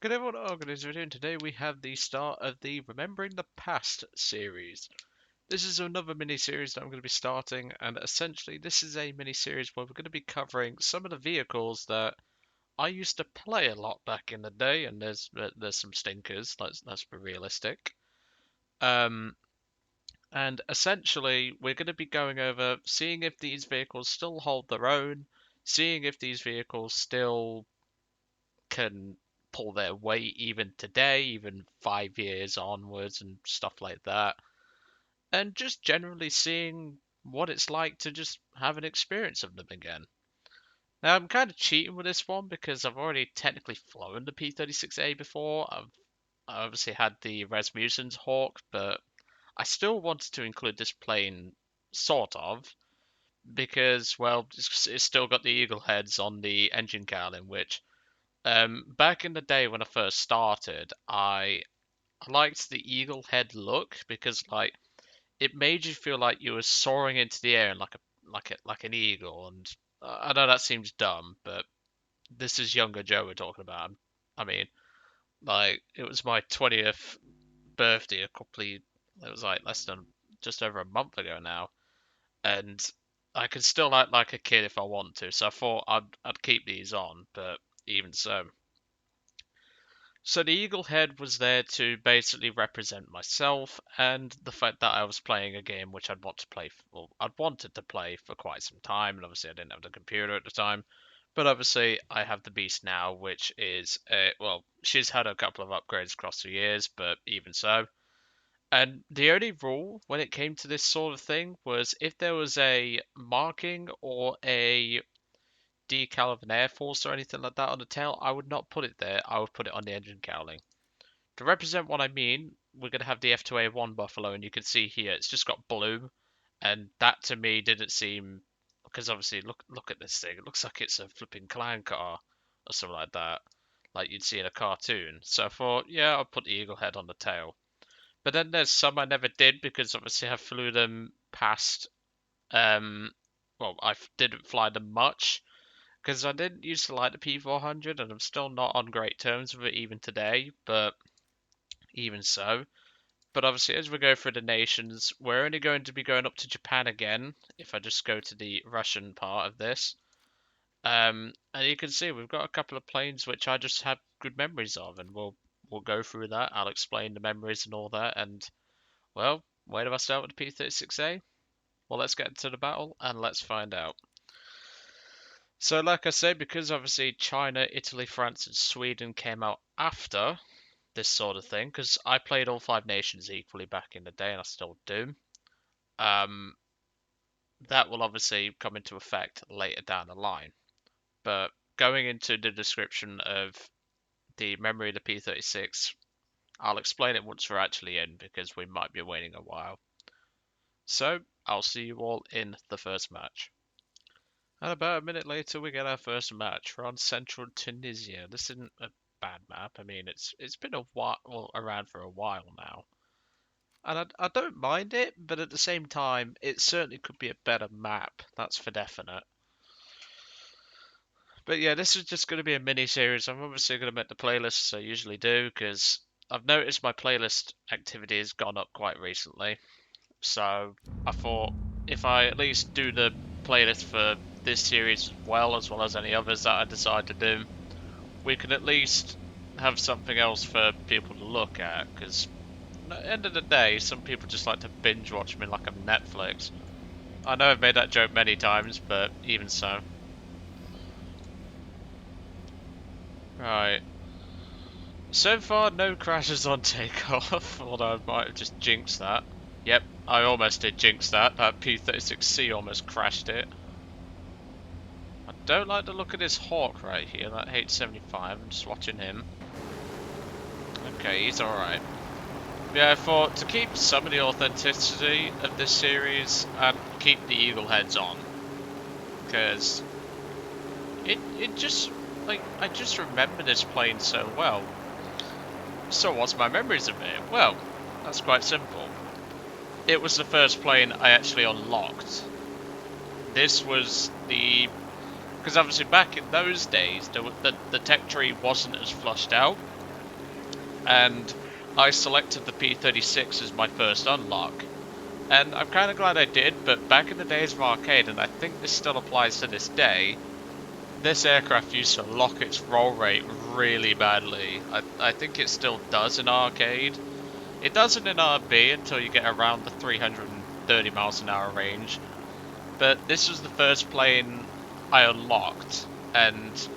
Good day, everyone. Organism video, and today we have the start of the Remembering the Past series. This is another mini series that I'm going to be starting, and essentially, this is a mini series where we're going to be covering some of the vehicles that I used to play a lot back in the day, and there's some stinkers. Let's be realistic. Um, and essentially, we're going to be going over seeing if these vehicles still hold their own, seeing if these vehicles still can pull their weight even today, even 5 years onwards, and stuff like that. And just generally seeing what it's like to just have an experience of them again. Now, I'm kind of cheating with this one because I've already technically flown the P-36A before. I obviously had the Rasmussen's Hawk, but I still wanted to include this plane, sort of, because, well, it's still got the eagle heads on the engine cowling, which back in the day when I first started, I liked the eagle head look because like it made you feel like you were soaring into the air and like an eagle. And I know that seems dumb, but this is younger Joe we're talking about. I mean, like it was my 20th birthday a couple of, it was like less than just over a month ago now, and I can still act like a kid if I want to. So I thought I'd keep these on, but even so. So the eagle head was there to basically represent myself and the fact that I was playing a game which I'd want to play, well, I'd wanted to play for quite some time, and obviously I didn't have the computer at the time. But obviously I have the beast now, which is, well, she's had a couple of upgrades across the years, but even so. And the only rule when it came to this sort of thing was if there was a marking or a decal of an Air Force or anything like that on the tail, I would not put it there. I would put it on the engine cowling. To represent what I mean, we're going to have the F2A1 Buffalo, and you can see here it's just got blue, and that to me didn't seem, because obviously look at this thing. It looks like it's a flipping clown car or something like that, like you'd see in a cartoon. So I thought, yeah, I'll put the eagle head on the tail. But then there's some I never did because obviously I flew them past. Um, well, I didn't fly them much because I didn't used to like the P400, and I'm still not on great terms with it even today. But even so. But obviously, as we go through the nations, we're only going to be going up to Japan again. If I just go to the Russian part of this, and you can see we've got a couple of planes which I just have good memories of, and we'll go through that. I'll explain the memories and all that. And well, where do I start with the P-36A? Well, let's get into the battle and let's find out. So, like I said, because obviously China, Italy, France, and Sweden came out after this sort of thing, because I played all five nations equally back in the day, and I still do. Um, that will obviously come into effect later down the line. But going into the description of the memory of the P-36, I'll explain it once we're actually in, because we might be waiting a while. So, I'll see you all in the first match. And about a minute later, we get our first match. We're on central Tunisia. This isn't a bad map. I mean, it's been a while, well, around for a while now. And I don't mind it, but at the same time, it certainly could be a better map. That's for definite. But yeah, this is just going to be a mini series. I'm obviously going to make the playlists I usually do because I've noticed my playlist activity has gone up quite recently. So I thought if I at least do the playlist for this series as well as any others that I decide to do, we can at least have something else for people to look at. Because at the end of the day, some people just like to binge watch me like I'm Netflix. I know I've made that joke many times, but even so. Right. So far, no crashes on takeoff, although I might have just jinxed that. Yep, I almost did jinx that. That P-36C almost crashed it. I don't like the look of this Hawk right here, that H-75. I'm just watching him. Okay, he's alright. Yeah, I thought to keep some of the authenticity of this series, I'd keep the eagle heads on. Because it just, like, I just remember this plane so well. So what's my memories of it? Well, that's quite simple. It was the first plane I actually unlocked. This was the... Because obviously back in those days, the tech tree wasn't as flushed out. and I selected the P-36 as my first unlock. And I'm kind of glad I did, but back in the days of arcade, and I think this still applies to this day, this aircraft used to lock its roll rate really badly. I think it still does in arcade. It doesn't in RB until you get around the 330 miles an hour range. But this was the first plane I unlocked, and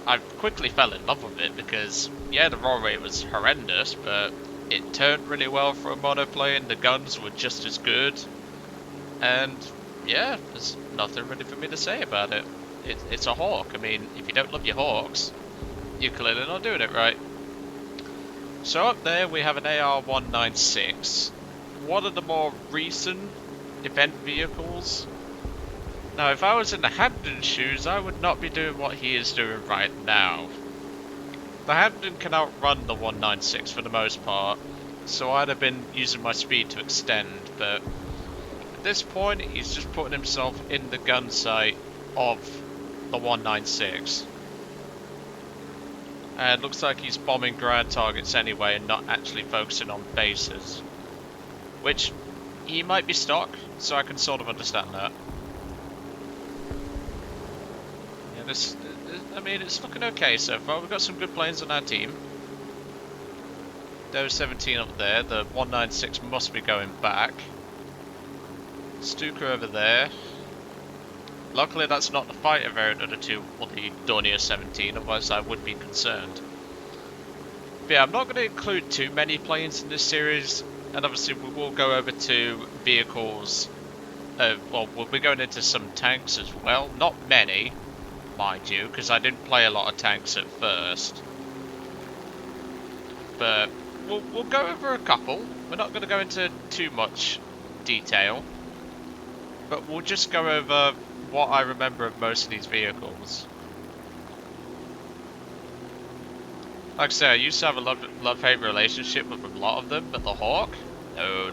I quickly fell in love with it because, yeah, the roll rate was horrendous, but it turned really well for a monoplane, the guns were just as good, and yeah, there's nothing really for me to say about it. It's a Hawk. I mean, if you don't love your Hawks, you're clearly not doing it right. So up there we have an AR-196. One of the more recent event vehicles. Now, if I was in the Hampton's shoes, I would not be doing what he is doing right now. The Hampton can outrun the 196 for the most part, so I'd have been using my speed to extend, but at this point, he's just putting himself in the gun sight of the 196. And looks like he's bombing ground targets anyway and not actually focusing on bases. Which, he might be stock, so I can sort of understand that. Yeah, I mean, it's looking okay so far. We've got some good planes on our team. There's 17 up there. The 196 must be going back. Stuka over there. Luckily that's not the fighter variant of the two, or the Dornier 17, otherwise I would be concerned. But yeah, I'm not going to include too many planes in this series, and obviously we will go over to vehicles. Well, we'll be going into some tanks as well. Not many, mind you, because I didn't play a lot of tanks at first. But we'll go over a couple. We're not going to go into too much detail, but we'll just go over what I remember of most of these vehicles. Like I say, I used to have a love-hate relationship with a lot of them, but the Hawk? No.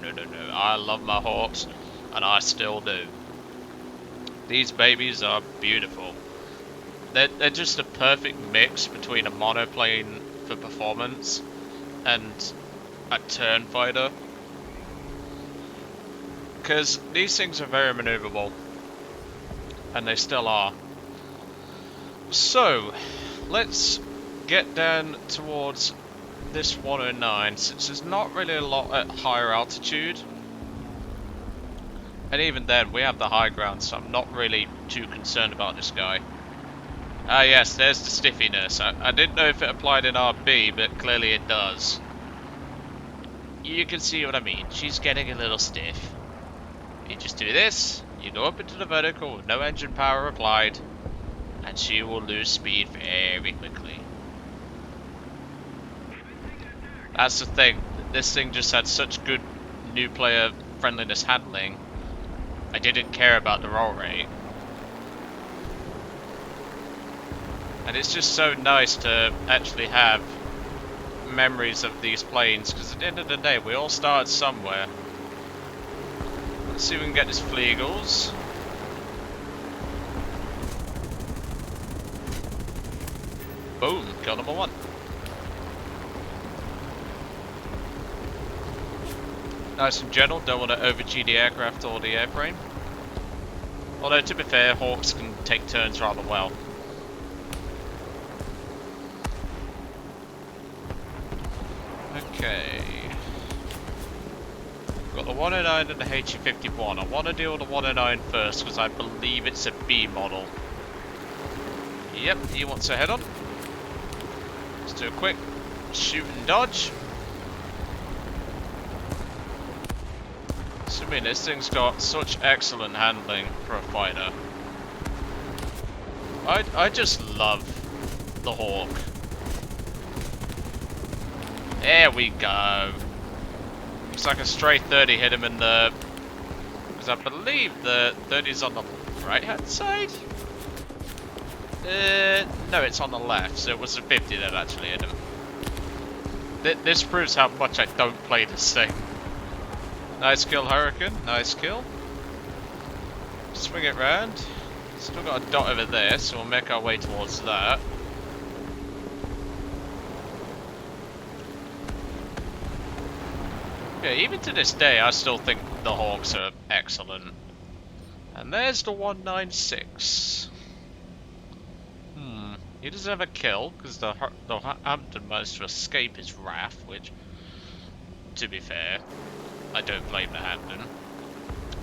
I love my Hawks, and I still do. These babies are beautiful. They're just a perfect mix between a monoplane for performance and a turn fighter. Because these things are very maneuverable. And they still are. So, let's get down towards this 109, since there's not really a lot at higher altitude. And even then, we have the high ground, so I'm not really too concerned about this guy. Ah yes, there's the stiffiness. I didn't know if it applied in RB, but clearly it does. You can see what I mean. She's getting a little stiff. You just do this. You go up into the vertical with no engine power applied, and she will lose speed very quickly. That's the thing. This thing just had such good new player friendliness handling. I didn't care about the roll rate. And it's just so nice to actually have memories of these planes, because at the end of the day, we all start somewhere. Let's see if we can get this Flegels. Boom, kill number one. Nice and gentle, don't want to over-G the aircraft or the airframe. Although, to be fair, Hawks can take turns rather well. Okay. Got the 109 and the HE51. I want to deal with the 109 first because I believe it's a B model. Yep, he wants a head on. Let's do a quick shoot and dodge. So, I mean, this thing's got such excellent handling for a fighter. I just love the Hawk. There we go. Looks like a stray 30 hit him in the... because I believe the 30's on the right hand side? No, it's on the left, so it was a 50 that actually hit him. This proves how much I don't play this thing. Nice kill, Hurricane. Nice kill. Swing it round. Still got a dot over there, so we'll make our way towards that. Yeah, even to this day, I still think the Hawks are excellent. And there's the 196. He doesn't have a kill, because the Hampton managed to escape his wrath, which, to be fair, I don't blame the Hampton.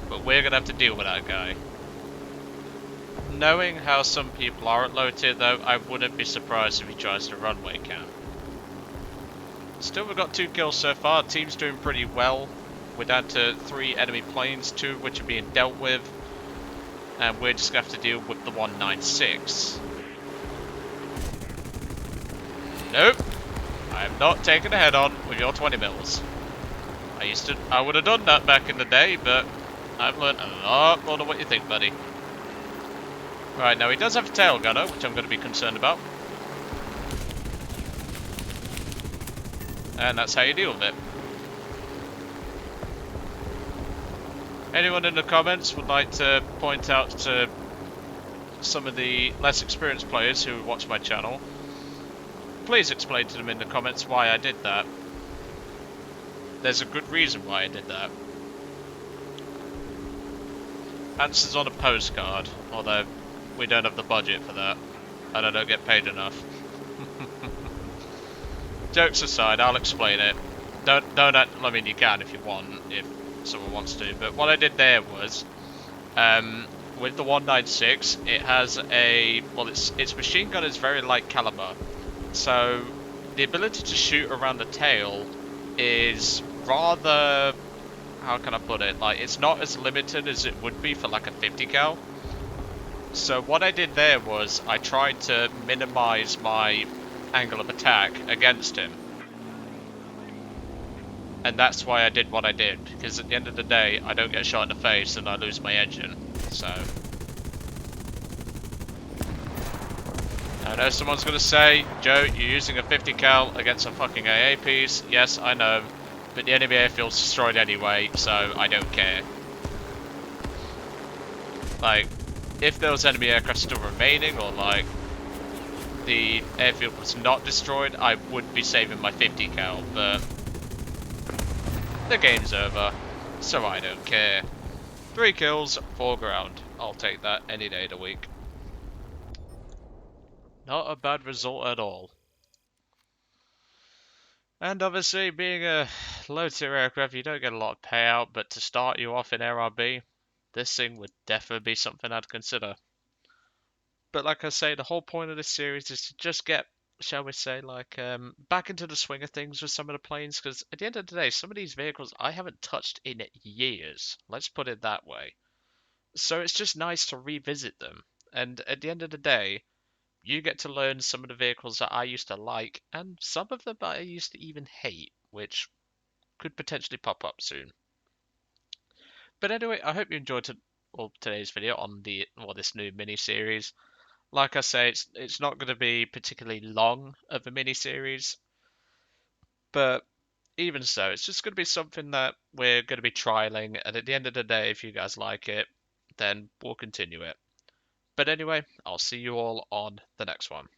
But we're gonna have to deal with that guy. Knowing how some people are at low tier though, I wouldn't be surprised if he tries to runway camp. Still, we've got 2 kills so far. Team's doing pretty well. We're down to 3 enemy planes, 2 of which are being dealt with. And we're just gonna have to deal with the 196. Nope. I am not taking a head on with your 20 mils. I would have done that back in the day, but I've learned a lot more than what you think, buddy. Right, now he does have a tail gunner, which I'm going to be concerned about. And that's how you deal with it. Anyone in the comments would like to point out to some of the less experienced players who watch my channel, please explain to them in the comments why I did that. There's a good reason why I did that. Answers on a postcard, although we don't have the budget for that, and I don't get paid enough. Jokes aside, I'll explain it. I mean, you can if you want, if someone wants to, but what I did there was, with the 196, it has a, well, its machine gun is very light caliber, so the ability to shoot around the tail is rather, how can I put it, like, it's not as limited as it would be for like a 50 cal. So what I did there was I tried to minimize my angle of attack against him. And that's why I did what I did, because at the end of the day, I don't get shot in the face and I lose my engine, so. I know someone's gonna say, Joe, you're using a 50 cal against a fucking AA piece. Yes, I know, but the enemy airfield's destroyed anyway, so I don't care. Like, if there was enemy aircraft still remaining, or like, the airfield was not destroyed, I would be saving my 50 cal, but the game's over, so I don't care. 3 kills, 4 ground. I'll take that any day of the week. Not a bad result at all. And obviously, being a low-tier aircraft, you don't get a lot of payout, but to start you off in RRB, this thing would definitely be something I'd consider. But like I say, the whole point of this series is to just get, shall we say, like, back into the swing of things with some of the planes, because at the end of the day, some of these vehicles I haven't touched in years. Let's put it that way. So it's just nice to revisit them. And at the end of the day, you get to learn some of the vehicles that I used to like, and some of them I used to even hate, which could potentially pop up soon. But anyway, I hope you enjoyed today's video on this new mini series. Like I say, it's not going to be particularly long of a mini series, but even so, it's just going to be something that we're going to be trialing, and at the end of the day, if you guys like it, then we'll continue it. But anyway, I'll see you all on the next one.